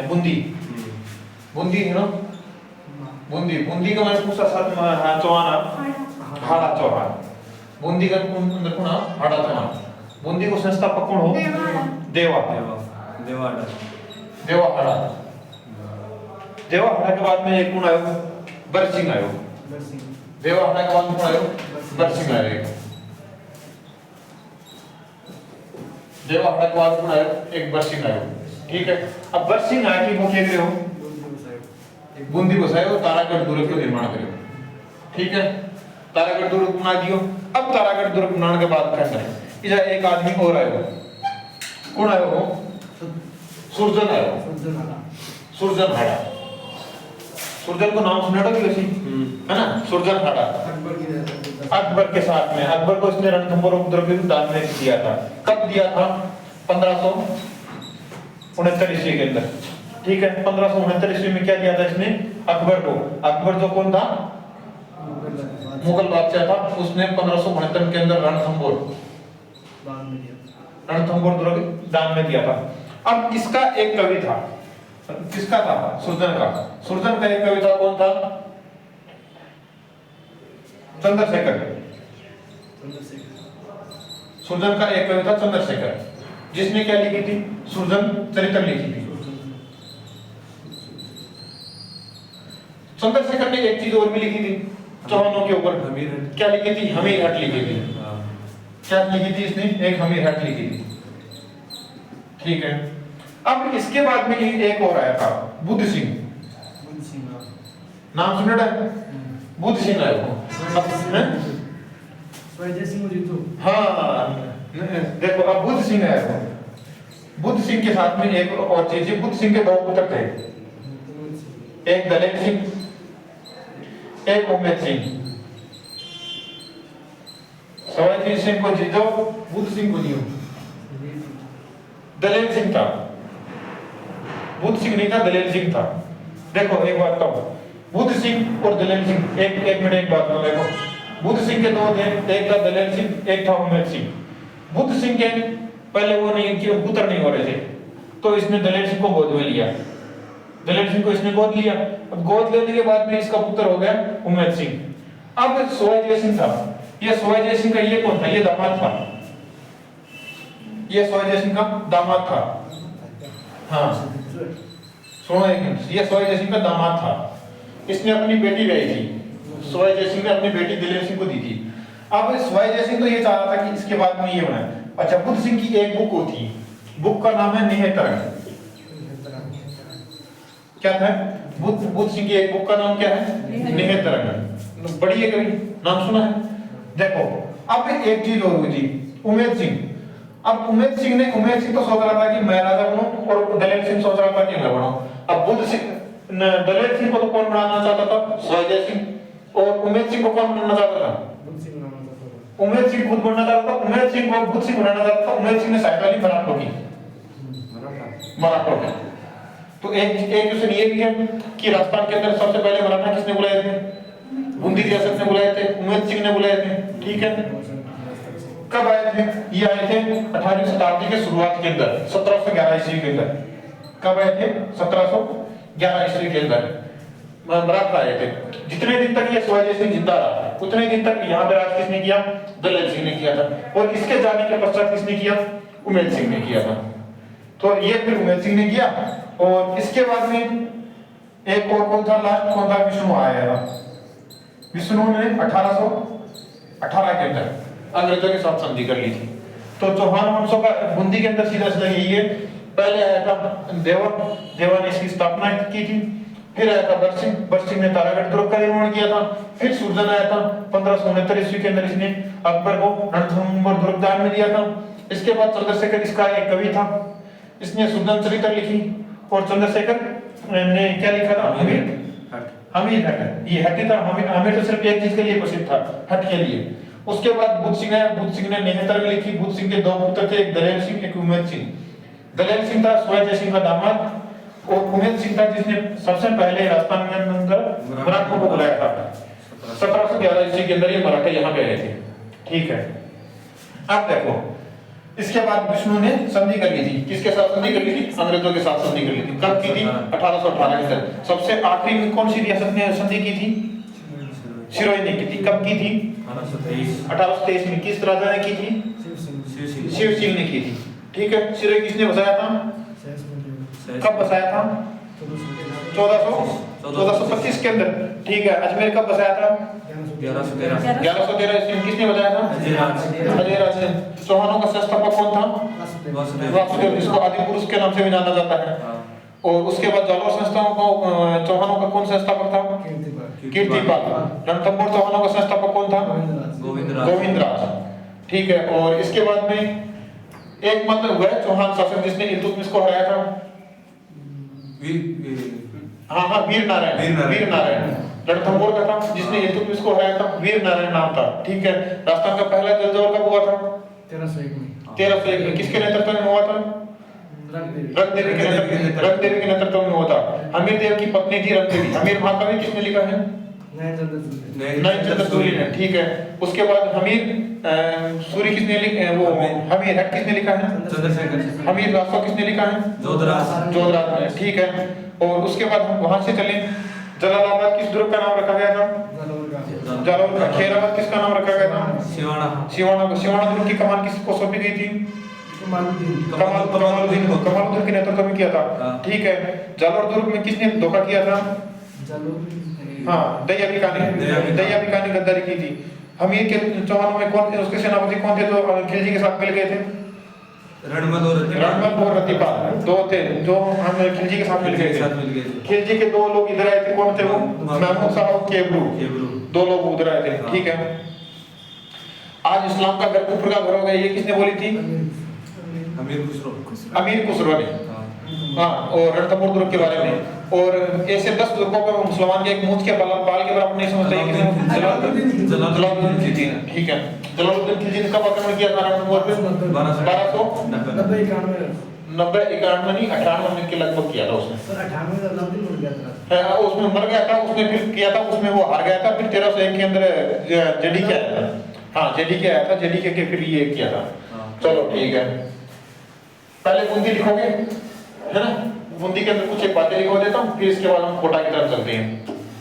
बूंदी, बूंदी है ना, बूंदी, बूंदी का मैंने पूछा साथ में चौहान हाड़ा चौहान, बूंदी का अंदर कौन हाड़ा चौहान, बूंदी को संस्थापक कौन हो? देवा, देवा हाड़ा, देवा हाड़ा के बाद में एक कौन आयो? बरसिंह आयो, देवा हाड़ा के बाद में कौन आयो? बरसिंह आयो, देवा हाड़ा के बाद कौन आयो? एक बरसिंह आयो, ठीक है। अब बरसिंह आया कि वो क्या करे हो? बूंदी बसायो, तारागढ़ दुर्ग का निर्माण करो, ठीक है। तारागढ़ दुर्ग बना दियो। अब तारागढ़ दुर्ग बनाने के बाद क्या करें? इधर एक आदमी और आयो, कौन आयो हो? सुरजन आयो, सुरजन हाड़ा, सुरजन को नाम सुना था वैसे, है ना? सुरजन हाड़ा अकबर के साथ में, अकबर को इसने रणथंभौर उपद्रव के दान में दिया था। कब दिया था? 1569 ईस्वी के अंदर, ठीक है। 1569 ईस्वी में क्या दिया था इसने? अकबर को। अकबर जो कौन था? मुगल बादशाह था। उसने 1569 के अंदर रणथंभौर दुर्ग दान में दिया था। अब इसका एक कवि था, किसका था? सुरजन का। सुरजन का एक कवि था, कौन था? चंद्रशेखर। सुरजन का एक कवि था चंद्रशेखर, जिसने क्या लिखी थी? सुरजन चरित्र लिखी थी। चंद्रशेखर ने एक चीज और भी लिखी थी चौहानों के ऊपर, क्या लिखी थी? हमीर हट लिखी थी। क्या लिखी थी इसने? एक हमीर हट लिखी थी, ठीक है। अब इसके बाद में एक और आया था, बुद्ध सिंह। नाम सुना है? बुद्ध सिंह आया वो, हाँ। देखो अब बुद्ध सिंह आया वो, बुद्ध सिंह के साथ में एक और चीज है, बुद्ध सिंह के दो पुत्र थे, एक दलेर सिंह, एक उम्मेद सिंह। सवाई सिंह को जीतो, बुद्ध सिंह को जियो। दलेर सिंह था, बुद्ध सिंह नहीं था, दलेर सिंह था। देखो एक बात बताओ, बुद्ध सिंह और दलेर सिंह, एक मिनट एक बात देखो, बुद्ध सिंह के दो थे, एक था दलेर सिंह, एक था उम्मेद सिंह। बुद्ध सिंह के पहले वो नहीं कि पुत्र नहीं हो रहे थे, तो इसने दलेर सिंह को गोद में लिया, दलेर सिंह को इसने गोद लिया। अब गोद लेने के बाद में इसका पुत्र हो गया उम्मेद सिंह। अब सोया जय सिंह था, ये सोया जय सिंह का ये कौन था? ये दामाद था, ये सोया जय सिंह का दामाद था। हाँ सुनो एक मिनट, ये सोया जय सिंह का दामाद था। इसने अपनी बेटी ब्याही थी, सोया जय सिंह ने अपनी बेटी दलेर सिंह को दी थी। अब सोया जय सिंह तो ये चाह रहा था कि इसके बाद में ये बना। अच्छा, बुद्ध सिंह की एक बुक होती, बुक का नाम है निहतरंग। क्या था? बुद्ध सिंह की एक बुक का नाम क्या है? निहतरंग। बड़ी है, कभी नाम सुना है? देखो अब एक चीज और हुई थी, उम्मेद सिंह। अब उम्मेद सिंह तो सोच रहा था कि मैं राजा बनूं, और दलेर सिंह सोच रहा था कि मैं बनूं। अब बुद्ध सिंह दलेर सिंह को तो कौन बनाना चाहता था? सोया सिंह। और उम्मेद सिंह को कौन बनाना चाहता था? उम्मेद सिंह खुद बनना चाहता था, उम्मेद सिंह को बुद्ध सिंह बनाना चाहता था। उम्मेद सिंह ने सहायता ली मराठों की, मराठों की। तो एक क्वेश्चन ये भी है कि राजस्थान के अंदर सबसे पहले मराठा किसने बुलाए थे? बूंदी रियासत ने बुलाए थे, उम्मेद सिंह ने बुलाए थे, ठीक है। कब आए थे? ये आए थे 18वीं शताब्दी के शुरुआत के अंदर, 1711 ईस्वी के अंदर। कब आए थे? 1711 ईस्वी के अंदर मराठा आए थे। जितने दिन तक ये सोया सिंह जिंदा रहा, उतने दिन तक यहाँ पे राज किसने किया? दलेर सिंह ने किया था। और इसके जाने के पश्चात किसने किया? उम्मेद सिंह ने किया था। तो ये फिर उम्मेद सिंह ने किया। और इसके बाद में एक और कौन था? लास्ट कौन था? विष्णु आया था। विष्णु ने 1818 के अंदर अंग्रेजों के साथ संधि कर ली थी। तो चौहान वंशों का बूंदी के अंदर सीधा सीधा यही है। पहले आया था देवा ने इसकी स्थापना की थी। फिर आया था बरसिंह ने तारागढ़ दुर्ग का निर्माण किया था। फिर सुरजन आया था 1569 ईस्वी के अंदर, इसने अकबर को रणथंभौर दुर्ग दान में दिया था। इसके बाद चंद्रशेखर इसका एक कवि था, इसने सुरजन चरित्र लिखी। और चंद्रशेखर ने क्या लिखा था? हमीर हट। ये हट था, हमीर तो सिर्फ एक चीज के लिए प्रसिद्ध था, हट के लिए। उसके बाद बुद्ध सिंह आया, बुद्ध सिंह ने निहतरंग लिखी। बुद्ध सिंह के दो पुत्र थे, एक दलेर सिंह, एक उम्मेद सिंह। दलेर सिंह था सोया जय सिंह का दामाद, और उम्मेद सिंह था जिसने सबसे पहले राजस्थान के अंदर मराठों को बुलाया था। 1711 ईस्वी के अंदर ये मराठे यहाँ पे आए थे, ठीक है। अब देखो इसके बाद विष्णु ने संधि कर ली थी, किसके साथ संधि कर ली थी? अंग्रेजों के साथ संधि कर ली थी। कब की थी? 1818 के अंदर। सबसे आखिरी में कौन सी रियासत ने संधि की थी? सिरोही ने की थी। कब की थी? 1823 में। किस राजा ने की थी? शिव सिंह ने की थी। ठीक है। सिरोही किसने बसाया था? कब बसाया था? 1425 के अंदर। ठीक है। अजमेर कब बसाया था? 1113 ईस्वी में। किसने बताया था? अजयराज ने। चौहानों का संस्थापक कौन था? वासुदेव, जिसको आदि पुरुष के नाम से भी जाना जाता है। और उसके बाद जालौर संस्थाओं को चौहानों का कौन संस्थापक था? कीर्तिपाल। रणथंभौर चौहानों का संस्थापक कौन था? गोविंदराज। ठीक है। और इसके बाद में एक मतलब वह चौहान शासक जिसने इल्तुतमिश को हराया था। हाँ, वीर नारायण। रणथंभौर का था जिसने इल्तुतमिश को हराया था, वीर नारायण नाम था। ठीक है। राजस्थान का पहला जलजौहर कब हुआ था? 1301 में। किसके नेतृत्व में हुआ था? रंगदेवी के नेतृत्व में हुआ था। हमीर देव की पत्नी थी रंगदेवी। हमीर महाकाव्य किसने लिखा है? नयनचंद्र सूरी ने। ठीक है। उसके बाद हमीर सूरी किसने लिखा? वो हमीर हट किसने लिखा है? हमीर रासो किसने लिखा है? जोधराज ने। ठीक है। और उसके बाद हम वहां से चले। जलालाबाद किस दुर्ग का नाम रखा गया था? जालौर का। खैराबाद किसका नाम रखा गया था? सिवाना दुर्ग की कमान किसको सौंपी गई थी? कमालुद्दीन के नेतृत्व में किया था। ठीक है। जालौर दुर्ग में किसने धोखा किया था? हाँ, दहिया बीकानी गद्दारी की थी। हमीर के चौहानों में कौन थे? उसके सेनापति कौन थे जो खिलजी के साथ मिल गए थे? रणमल और रतिपाल दो थे जो हम खिलजी के साथ मिल गए थे। खिलजी के दो लोग इधर आए थे। कौन थे वो? महमूद शाह और केबरू। दो लोग उधर आए थे। ठीक है। आज इस्लाम का घर कुफर का घर हो गया, ये किसने बोली थी? अमीर खुसरो ने। हाँ। और रणथंभौर दुर्ग के बारे में। और ऐसे 10 दुर्गों पर मुसलमान के एक मूंछ के बाल के बराबर नहीं समझते हैं। जलालुद्दीन खिलजी ने। ठीक है। जलालुद्दीन खिलजी ने कब आक्रमण किया था रणथंभौर पे? 1291 नहीं, 98 के लगभग किया था उसने। उसमें मर गया था। उसने फिर किया था, उसमें वो हार गया था। फिर 1301 के अंदर जेडीके आया था। हाँ, जेडीके आया था। जेडीके के फिर ये किया था। चलो ठीक है। पहले बूंदी लिखोगे, है ना? बूंदी के अंदर कुछ एक बातें लिखवा देता हूँ, फिर इसके बाद हम कोटा की तरफ चलते हैं।